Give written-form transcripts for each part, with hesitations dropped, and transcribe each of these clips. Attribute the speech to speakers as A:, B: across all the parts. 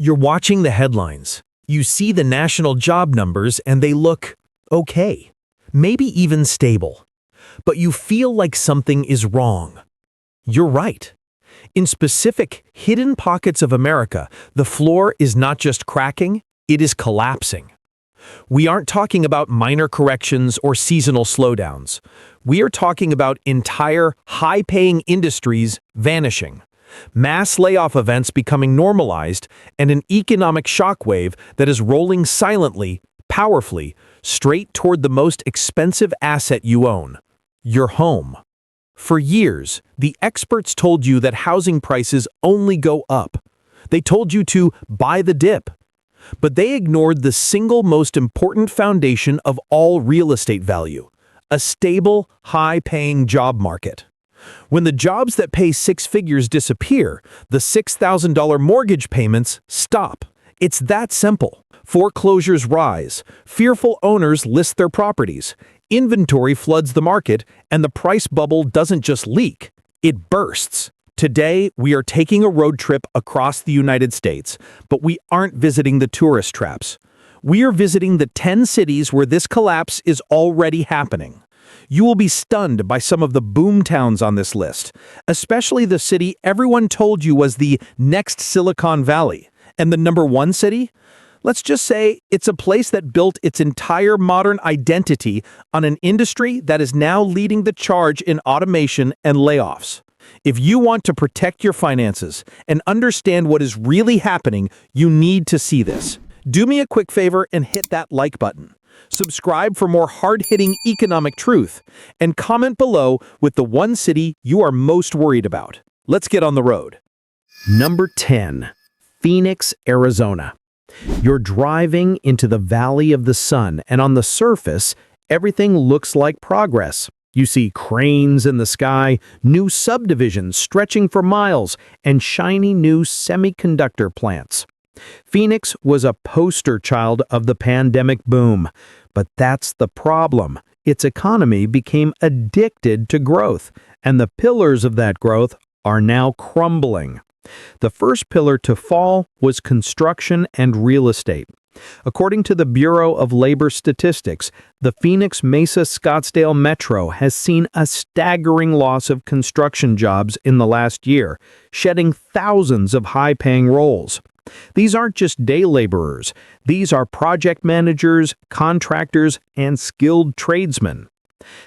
A: You're watching the headlines. You see the national job numbers and they look okay, maybe even stable. But you feel like something is wrong. You're right. In specific, hidden pockets of America, the floor is not just cracking, it is collapsing. We aren't talking about minor corrections or seasonal slowdowns. We are talking about entire high-paying industries vanishing, mass layoff events becoming normalized, and an economic shockwave that is rolling silently, powerfully, straight toward the most expensive asset you own, your home. For years, the experts told you that housing prices only go up. They told you to buy the dip. But they ignored the single most important foundation of all real estate value, a stable, high-paying job market. When the jobs that pay six figures disappear, the $6,000 mortgage payments stop. It's that simple. Foreclosures rise, fearful owners list their properties, inventory floods the market, and the price bubble doesn't just leak, it bursts. Today, we are taking a road trip across the United States, but we aren't visiting the tourist traps. We are visiting the 10 cities where this collapse is already happening. You will be stunned by some of the boomtowns on this list, especially the city everyone told you was the next Silicon Valley. And the number one city? Let's just say it's a place that built its entire modern identity on an industry that is now leading the charge in automation and layoffs. If you want to protect your finances and understand what is really happening, you need to see this. Do me a quick favor and hit that like button. Subscribe for more hard-hitting economic truth, and comment below with the one city you are most worried about. Let's get on the road. Number 10. Phoenix, Arizona. You're driving into the Valley of the Sun, and on the surface, everything looks like progress. You see cranes in the sky, new subdivisions stretching for miles, and shiny new semiconductor plants. Phoenix was a poster child of the pandemic boom, but that's the problem. Its economy became addicted to growth, and the pillars of that growth are now crumbling. The first pillar to fall was construction and real estate. According to the Bureau of Labor Statistics, the Phoenix-Mesa-Scottsdale Metro has seen a staggering loss of construction jobs in the last year, shedding thousands of high-paying roles. These aren't just day laborers. These are project managers, contractors, and skilled tradesmen.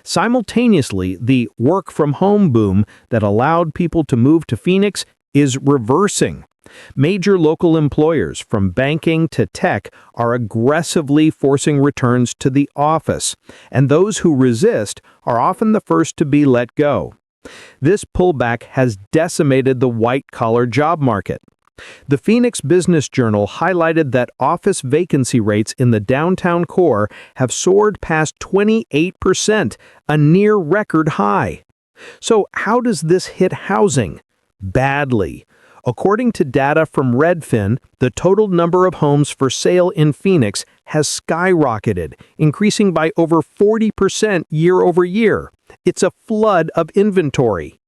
A: Simultaneously, the work-from-home boom that allowed people to move to Phoenix is reversing. Major local employers, from banking to tech, are aggressively forcing returns to the office, and those who resist are often the first to be let go. This pullback has decimated the white-collar job market. The Phoenix Business Journal highlighted that office vacancy rates in the downtown core have soared past 28%, a near record high. So how does this hit housing? Badly. According to data from Redfin, the total number of homes for sale in Phoenix has skyrocketed, increasing by over 40% year over year. It's a flood of inventory.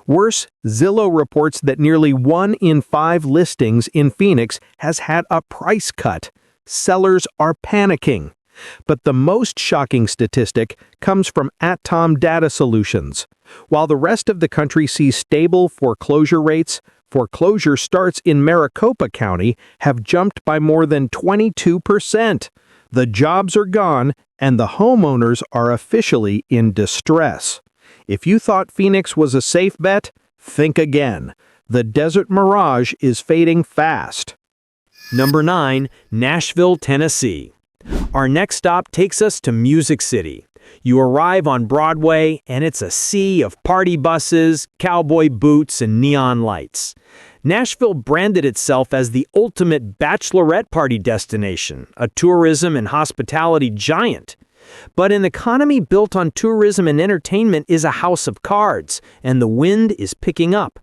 A: Worse, Zillow reports that nearly 1 in 5 listings in Phoenix has had a price cut. Sellers are panicking. But the most shocking statistic comes from Atom Data Solutions. While the rest of the country sees stable foreclosure rates, foreclosure starts in Maricopa County have jumped by more than 22%. The jobs are gone, and the homeowners are officially in distress. If you thought Phoenix was a safe bet, think again. The desert mirage is fading fast.
B: Number 9. Nashville, Tennessee. Our next stop takes us to Music City. You arrive on Broadway, and it's a sea of party buses, cowboy boots, and neon lights. Nashville branded itself as the ultimate bachelorette party destination, a tourism and hospitality giant. But an economy built on tourism and entertainment is a house of cards, and the wind is picking up.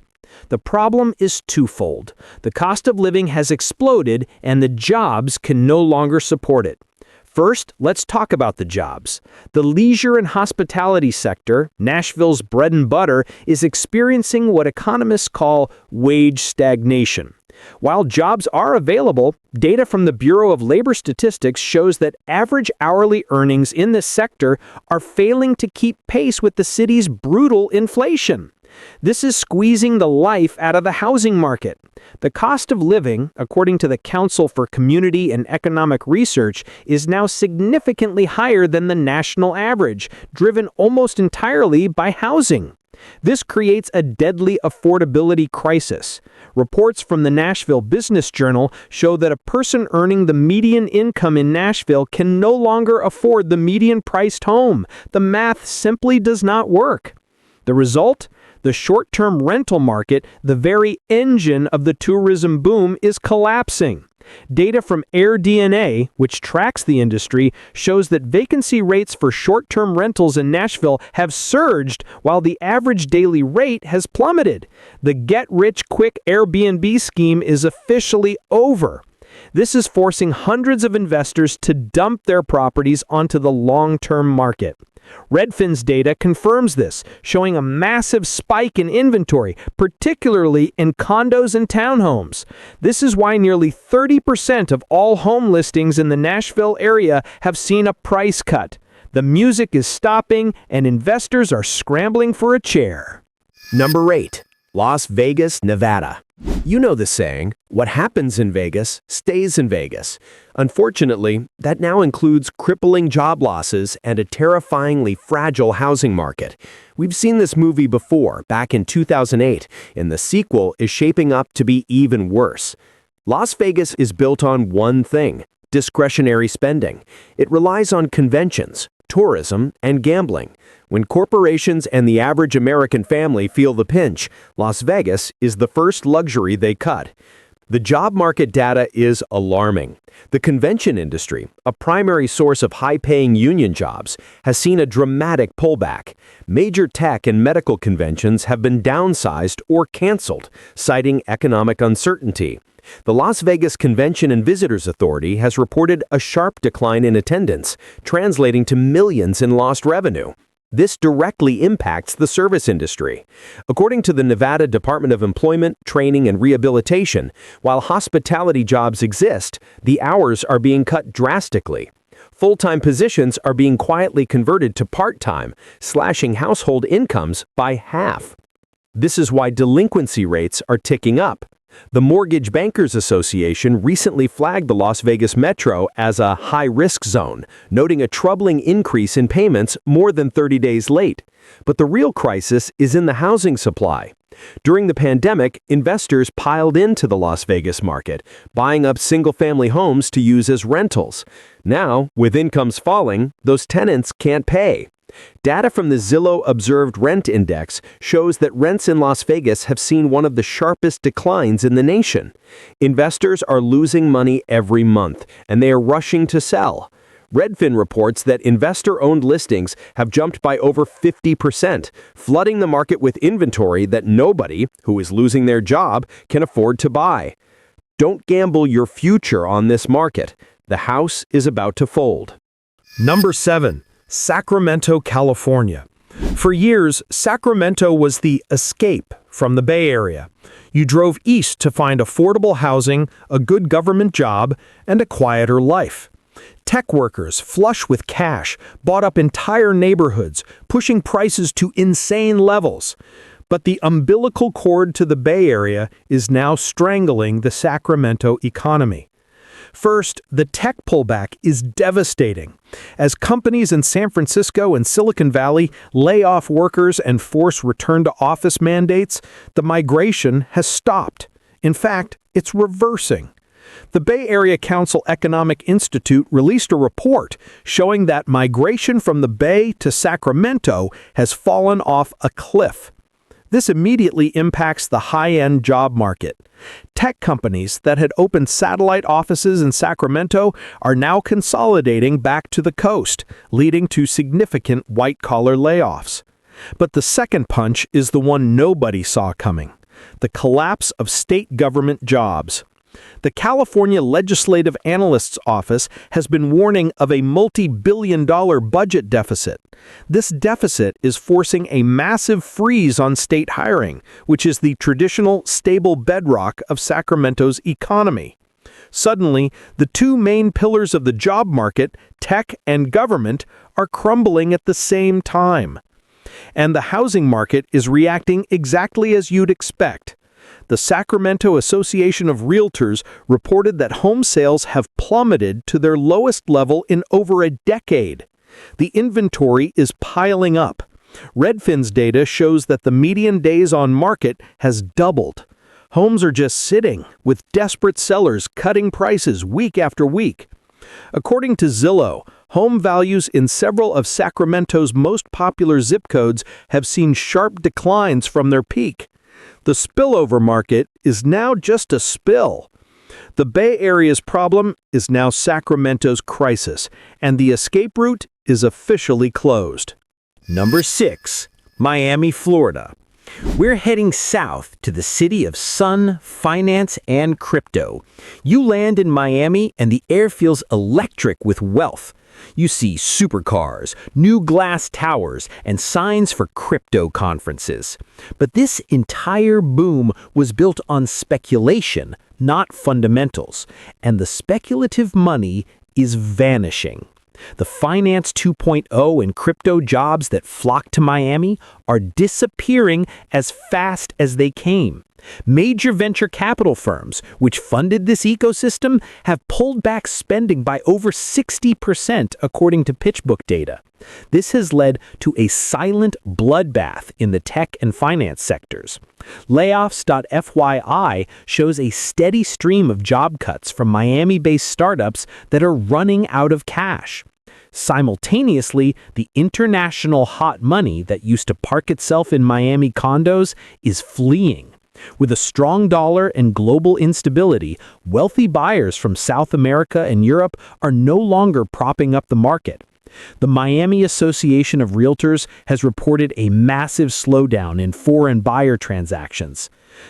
B: The problem is twofold. The cost of living has exploded, and the jobs can no longer support it. First, let's talk about the jobs. The leisure and hospitality sector, Nashville's bread and butter, is experiencing what economists call wage stagnation. While jobs are available, data from the Bureau of Labor Statistics shows that average hourly earnings in this sector are failing to keep pace with the city's brutal inflation. This is squeezing the life out of the housing market. The cost of living, according to the Council for Community and Economic Research, is now significantly higher than the national average, driven almost entirely by housing. This creates a deadly affordability crisis. Reports from the Nashville Business Journal show that a person earning the median income in Nashville can no longer afford the median-priced home. The math simply does not work. The result? The short-term rental market, the very engine of the tourism boom, is collapsing. Data from AirDNA, which tracks the industry, shows that vacancy rates for short-term rentals in Nashville have surged while the average daily rate has plummeted. The get-rich-quick Airbnb scheme is officially over. This is forcing hundreds of investors to dump their properties onto the long-term market. Redfin's data confirms this, showing a massive spike in inventory, particularly in condos and townhomes. This is why nearly 30% of all home listings in the Nashville area have seen a price cut. The music is stopping, and investors are scrambling for a chair.
C: Number 8. Las Vegas, Nevada. You know the saying, what happens in Vegas stays in Vegas. Unfortunately, that now includes crippling job losses and a terrifyingly fragile housing market. We've seen this movie before, back in 2008, and the sequel is shaping up to be even worse. Las Vegas is built on one thing: discretionary spending. It relies on conventions, tourism, and gambling. When corporations and the average American family feel the pinch, Las Vegas is the first luxury they cut. The job market data is alarming. The convention industry, a primary source of high-paying union jobs, has seen a dramatic pullback. Major tech and medical conventions have been downsized or canceled, citing economic uncertainty. The Las Vegas Convention and Visitors Authority has reported a sharp decline in attendance, translating to millions in lost revenue. This directly impacts the service industry. According to the Nevada Department of Employment, Training, and Rehabilitation, while hospitality jobs exist, the hours are being cut drastically. Full-time positions are being quietly converted to part-time, slashing household incomes by half. This is why delinquency rates are ticking up. The Mortgage Bankers Association recently flagged the Las Vegas Metro as a high-risk zone, noting a troubling increase in payments more than 30 days late. But the real crisis is in the housing supply. During the pandemic, investors piled into the Las Vegas market, buying up single-family homes to use as rentals. Now, with incomes falling, those tenants can't pay. Data from the Zillow Observed Rent Index shows that rents in Las Vegas have seen one of the sharpest declines in the nation. Investors are losing money every month, and they are rushing to sell. Redfin reports that investor-owned listings have jumped by over 50%, flooding the market with inventory that nobody, who is losing their job, can afford to buy. Don't gamble your future on this market. The house is about to fold.
A: Number 7. Sacramento, California. For years, Sacramento was the escape from the Bay Area. You drove east to find affordable housing, a good government job, and a quieter life. Tech workers, flush with cash, bought up entire neighborhoods, pushing prices to insane levels. But the umbilical cord to the Bay Area is now strangling the Sacramento economy. First, the tech pullback is devastating. As companies in San Francisco and Silicon Valley lay off workers and force return-to-office mandates, the migration has stopped. In fact, it's reversing. The Bay Area Council Economic Institute released a report showing that migration from the Bay to Sacramento has fallen off a cliff. This immediately impacts the high-end job market. Tech companies that had opened satellite offices in Sacramento are now consolidating back to the coast, leading to significant white-collar layoffs. But the second punch is the one nobody saw coming: the collapse of state government jobs.
B: The California Legislative Analyst's Office has been warning of a multi-billion-dollar budget deficit. This deficit is forcing a massive freeze on state hiring, which is the traditional, stable bedrock of Sacramento's economy. Suddenly, the two main pillars of the job market, tech and government, are crumbling at the same time. And the housing market is reacting exactly as you'd expect. The Sacramento Association of Realtors reported that home sales have plummeted to their lowest level in over a decade. The inventory is piling up. Redfin's data shows that the median days on market has doubled. Homes are just sitting, with desperate sellers cutting prices week after week. According to Zillow, home values in several of Sacramento's most popular zip codes have seen sharp declines from their peak. The spillover market is now just a spill. The Bay Area's problem is now Sacramento's crisis, and the escape route is officially closed.
A: Number 6. Miami, Florida. We're heading south to the city of sun, finance, and crypto. You land in Miami and the air feels electric with wealth. You see supercars, new glass towers, and signs for crypto conferences. But this entire boom was built on speculation, not fundamentals, and the speculative money is vanishing. The Finance 2.0 and crypto jobs that flock to Miami are disappearing as fast as they came. Major venture capital firms, which funded this ecosystem, have pulled back spending by over 60% according to PitchBook data. This has led to a silent bloodbath in the tech and finance sectors. Layoffs.fyi shows a steady stream of job cuts from Miami-based startups that are running out of cash. Simultaneously, the international hot money that used to park itself in Miami condos is fleeing. With a strong dollar and global instability, wealthy buyers from South America and Europe are no longer propping up the market. The Miami Association of Realtors has reported a massive slowdown in foreign buyer transactions.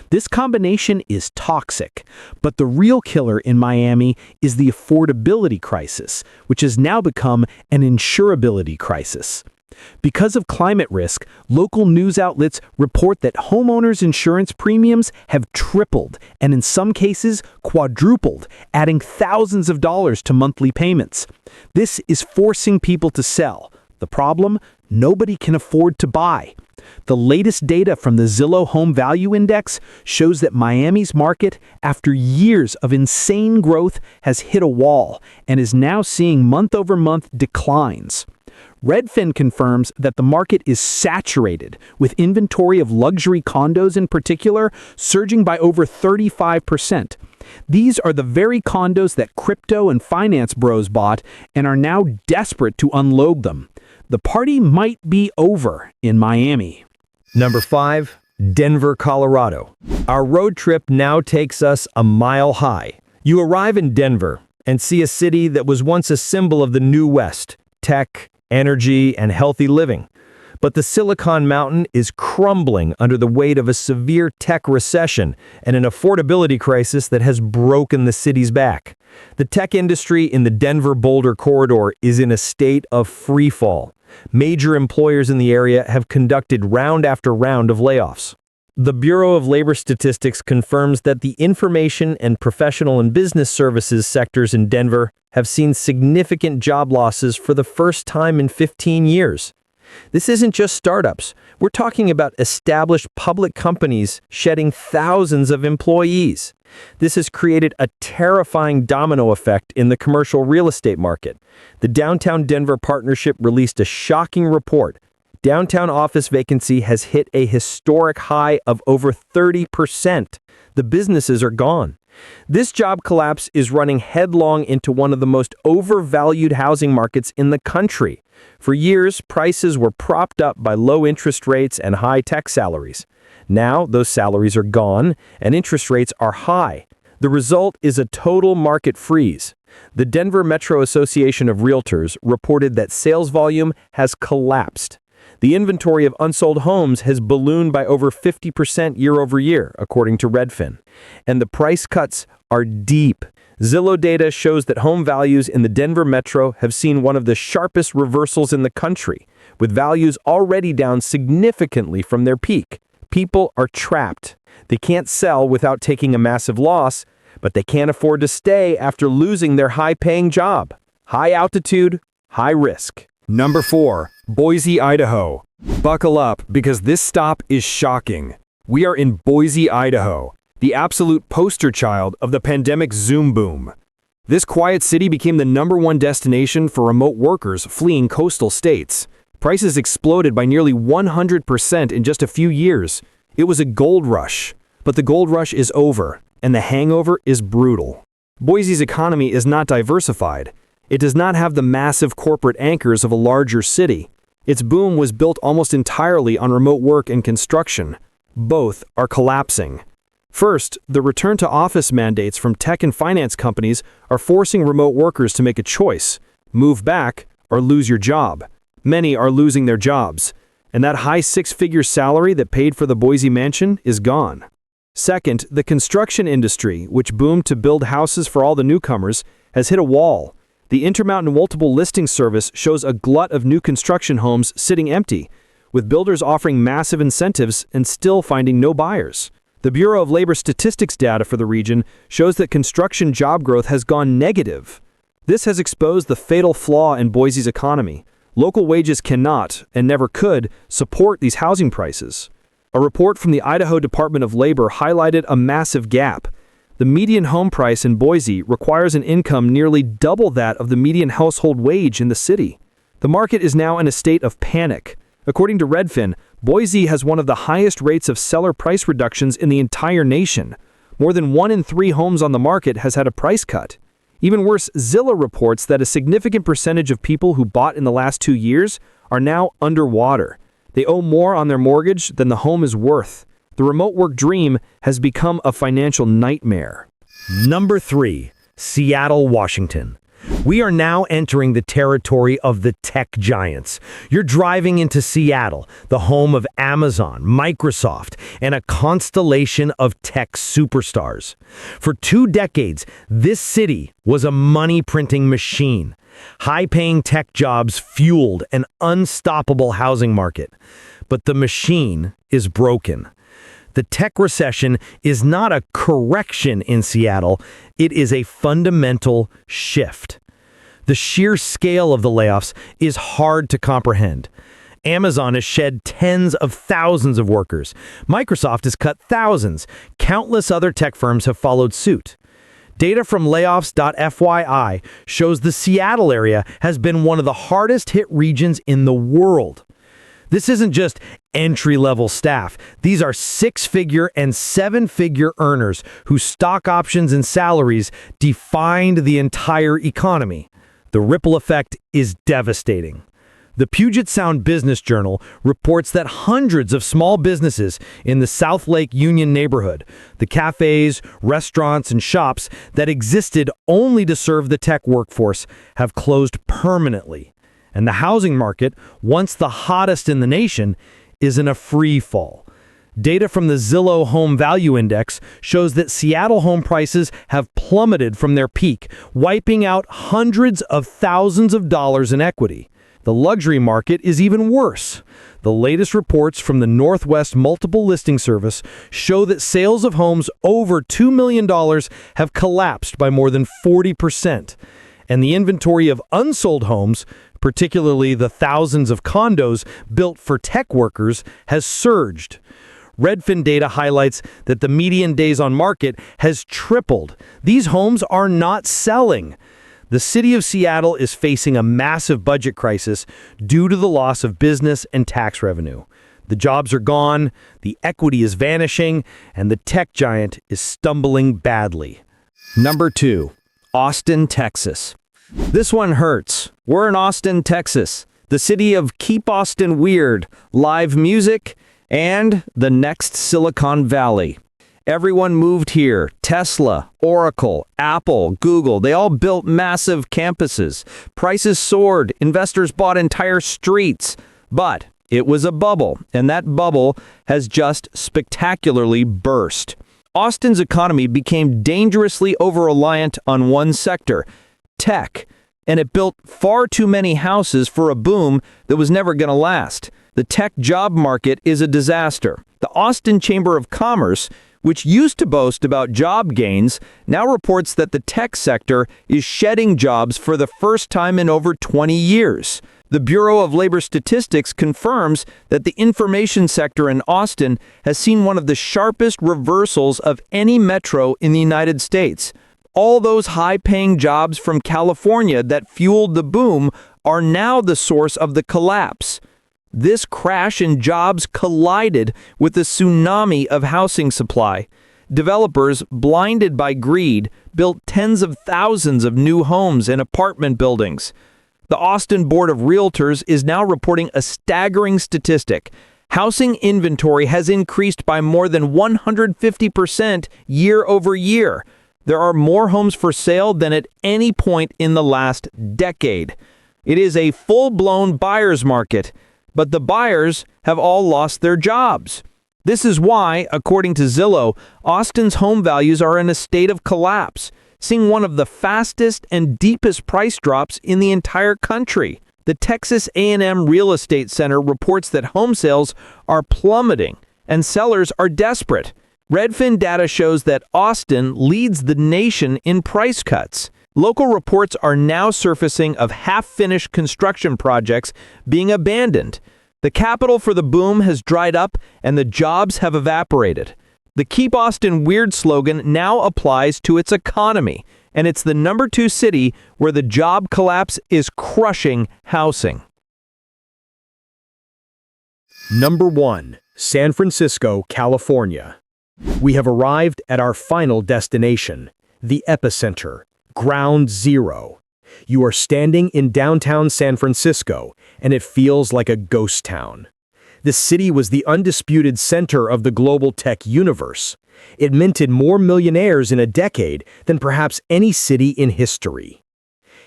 A: This combination is toxic, but the real killer in Miami is the affordability crisis, which has now become an insurability crisis. Because of climate risk, local news outlets report that homeowners' insurance premiums have tripled and in some cases quadrupled, adding thousands of dollars to monthly payments. This is forcing people to sell. The problem? Nobody can afford to buy. The latest data from the Zillow Home Value Index shows that Miami's market, after years of insane growth, has hit a wall and is now seeing month-over-month declines. Redfin confirms that the market is saturated, with inventory of luxury condos in particular surging by over 35%. These are the very condos that crypto and finance bros bought and are now desperate to unload them. The party might be over in Miami.
C: Number 5. Denver, Colorado. Our road trip now takes us a mile high. You arrive in Denver and see a city that was once a symbol of the New West, tech, energy, and healthy living. But the Silicon Mountain is crumbling under the weight of a severe tech recession and an affordability crisis that has broken the city's back. The tech industry in the Denver-Boulder corridor is in a state of freefall. Major employers in the area have conducted round after round of layoffs. The Bureau of Labor Statistics confirms that the information and professional and business services sectors in Denver have seen significant job losses for the first time in 15 years. This isn't just startups. We're talking about established public companies shedding thousands of employees. This has created a terrifying domino effect in the commercial real estate market. The Downtown Denver Partnership released a shocking report. Downtown office vacancy has hit a historic high of over 30%. The businesses are gone. This job collapse is running headlong into one of the most overvalued housing markets in the country. For years, prices were propped up by low interest rates and high tech salaries. Now, those salaries are gone and interest rates are high. The result is a total market freeze. The Denver Metro Association of Realtors reported that sales volume has collapsed. The inventory of unsold homes has ballooned by over 50% year over year, according to Redfin. And the price cuts are deep. Zillow data shows that home values in the Denver metro have seen one of the sharpest reversals in the country, with values already down significantly from their peak. People are trapped. They can't sell without taking a massive loss, but they can't afford to stay after losing their high-paying job. High altitude, high risk.
B: Number 4. Boise, Idaho. Buckle up, because this stop is shocking. We are in Boise, Idaho, the absolute poster child of the pandemic Zoom boom. This quiet city became the #1 destination for remote workers fleeing coastal states. Prices exploded by nearly 100% in just a few years. It was a gold rush, but the gold rush is over, and the hangover is brutal. Boise's economy is not diversified. It does not have the massive corporate anchors of a larger city. Its boom was built almost entirely on remote work and construction. Both are collapsing. First, the return-to-office mandates from tech and finance companies are forcing remote workers to make a choice: move back or lose your job. Many are losing their jobs, and that high six-figure salary that paid for the Boise mansion is gone. Second, the construction industry, which boomed to build houses for all the newcomers, has hit a wall. The Intermountain Multiple Listing Service shows a glut of new construction homes sitting empty, with builders offering massive incentives and still finding no buyers. The Bureau of Labor Statistics data for the region shows that construction job growth has gone negative. This has exposed the fatal flaw in Boise's economy. Local wages cannot, and never could, support these housing prices. A report from the Idaho Department of Labor highlighted a massive gap. The median home price in Boise requires an income nearly double that of the median household wage in the city. The market is now in a state of panic. According to Redfin, Boise has one of the highest rates of seller price reductions in the entire nation. More than 1 in 3 homes on the market has had a price cut. Even worse, Zillow reports that a significant percentage of people who bought in the last 2 years are now underwater. They owe more on their mortgage than the home is worth. The remote work dream has become a financial nightmare.
A: Number 3. Seattle, Washington. We are now entering the territory of the tech giants. You're driving into Seattle, the home of Amazon, Microsoft, and a constellation of tech superstars. For 2 decades, this city was a money-printing machine. High-paying tech jobs fueled an unstoppable housing market. But the machine is broken. The tech recession is not a correction in Seattle, it is a fundamental shift. The sheer scale of the layoffs is hard to comprehend. Amazon has shed tens of thousands of workers. Microsoft has cut thousands. Countless other tech firms have followed suit. Data from layoffs.fyi shows the Seattle area has been one of the hardest hit regions in the world. This isn't just entry-level staff. These are 6-figure and 7-figure earners whose stock options and salaries defined the entire economy. The ripple effect is devastating. The Puget Sound Business Journal reports that hundreds of small businesses in the South Lake Union neighborhood, the cafes, restaurants, and shops that existed only to serve the tech workforce, have closed permanently. And the housing market, once the hottest in the nation, is in a free fall. Data from the Zillow Home Value Index shows that Seattle home prices have plummeted from their peak, wiping out hundreds of thousands of dollars in equity. The luxury market is even worse. The latest reports from the Northwest Multiple Listing Service show that sales of homes over $2 million have collapsed by more than 40%. And the inventory of unsold homes, particularly the thousands of condos built for tech workers, has surged. Redfin data highlights that the median days on market has tripled. These homes are not selling. The city of Seattle is facing a massive budget crisis due to the loss of business and tax revenue. The jobs are gone, the equity is vanishing, and the tech giant is stumbling badly.
B: Number 2. Austin, Texas. This one hurts. We're in Austin, Texas, the city of Keep Austin Weird, live music, and the next Silicon Valley. Everyone moved here. Tesla, Oracle, Apple, Google, they all built massive campuses. Prices soared. Investors bought entire streets. But It was a bubble, and that bubble has just spectacularly burst. Austin's economy became dangerously over-reliant on one sector, tech, and it built far too many houses for a boom that was never going to last. The tech job market is a disaster. The Austin Chamber of Commerce, which used to boast about job gains, now reports that the tech sector is shedding jobs for the first time in over 20 years. The Bureau of Labor Statistics confirms that the information sector in Austin has seen one of the sharpest reversals of any metro in the United States. All those high-paying jobs from California that fueled the boom are now the source of the collapse. This crash in jobs collided with the tsunami of housing supply. Developers, blinded by greed, built tens of thousands of new homes and apartment buildings. The Austin Board of Realtors is now reporting a staggering statistic. Housing inventory has increased by more than 150% year over year. There are more homes for sale than at any point in the last decade. It is a full-blown buyer's market, but the buyers have all lost their jobs. This is why, according to Zillow, Austin's home values are in a state of collapse, seeing one of the fastest and deepest price drops in the entire country. The Texas A&M Real Estate Center reports that home sales are plummeting and sellers are desperate. Redfin data shows that Austin leads the nation in price cuts. Local reports are now surfacing of half-finished construction projects being abandoned. The capital for the boom has dried up and the jobs have evaporated. The Keep Austin Weird slogan now applies to its economy, and it's the number 2 city where the job collapse is crushing housing.
C: Number 1. San Francisco, California. We have arrived at our final destination, the epicenter, Ground Zero. You are standing in downtown San Francisco, and it feels like a ghost town. The city was the undisputed center of the global tech universe. It minted more millionaires in a decade than perhaps any city in history.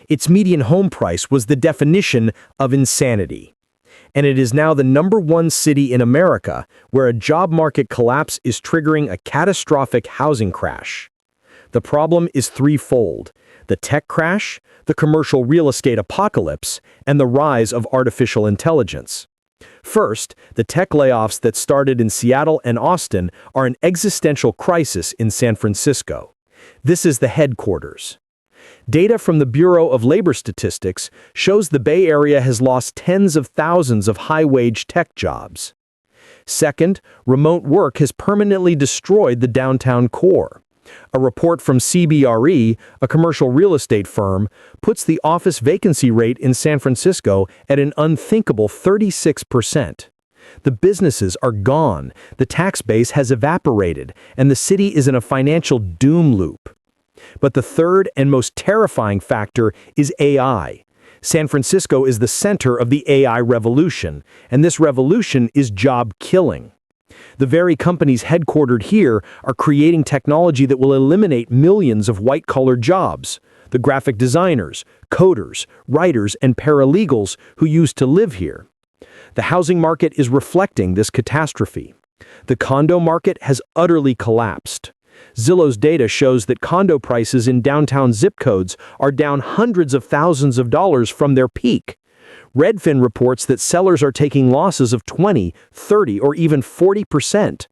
C: Its median home price was the definition of insanity. And it is now the number 1 city in America where a job market collapse is triggering a catastrophic housing crash. The problem is threefold: the tech crash, the commercial real estate apocalypse, and the rise of artificial intelligence. First, the tech layoffs that started in Seattle and Austin are an existential crisis in San Francisco. This is the headquarters. Data from the Bureau of Labor Statistics shows the Bay Area has lost tens of thousands of high-wage tech jobs. Second, remote work has permanently destroyed the downtown core. A report from CBRE, a commercial real estate firm, puts the office vacancy rate in San Francisco at an unthinkable 36%. The businesses are gone, the tax base has evaporated, and the city is in a financial doom loop. But the third and most terrifying factor is AI. San Francisco is the center of the AI revolution, and this revolution is job-killing. The very companies headquartered here are creating technology that will eliminate millions of white-collar jobs. The graphic designers, coders, writers, and paralegals who used to live here. The housing market is reflecting this catastrophe. The condo market has utterly collapsed. Zillow's data shows that condo prices in downtown zip codes are down hundreds of thousands of dollars from their peak. Redfin reports that sellers are taking losses of 20, 30, or even 40%.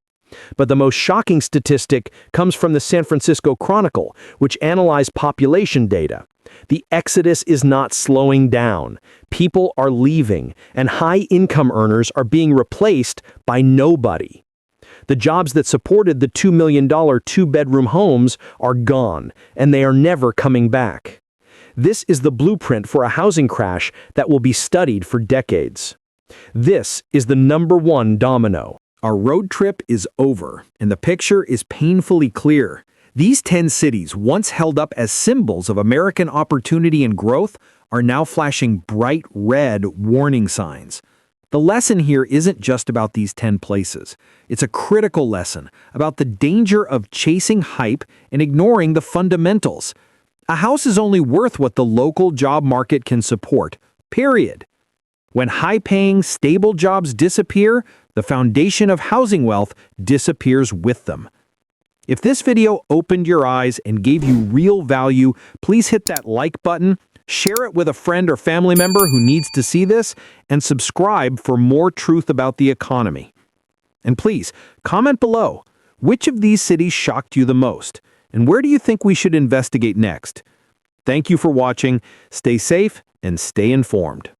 C: But the most shocking statistic comes from the San Francisco Chronicle, which analyzed population data. The exodus is not slowing down. People are leaving, and high-income earners are being replaced by nobody. The jobs that supported the $2 million two-bedroom homes are gone, and they are never coming back. This is the blueprint for a housing crash that will be studied for decades. This is the number 1 domino.
A: Our road trip is over, and the picture is painfully clear. These 10 cities, once held up as symbols of American opportunity and growth, are now flashing bright red warning signs. The lesson here isn't just about these 10 places. It's a critical lesson about the danger of chasing hype and ignoring the fundamentals. A house is only worth what the local job market can support, period.
B: When high-paying, stable jobs disappear, the foundation of housing wealth disappears with them. If this video opened your eyes and gave you real value, please hit that like button, share it with a friend or family member who needs to see this, and subscribe for more truth about the economy. And please, comment below, which of these cities shocked you the most, and where do you think we should investigate next? Thank you for watching, stay safe, and stay informed.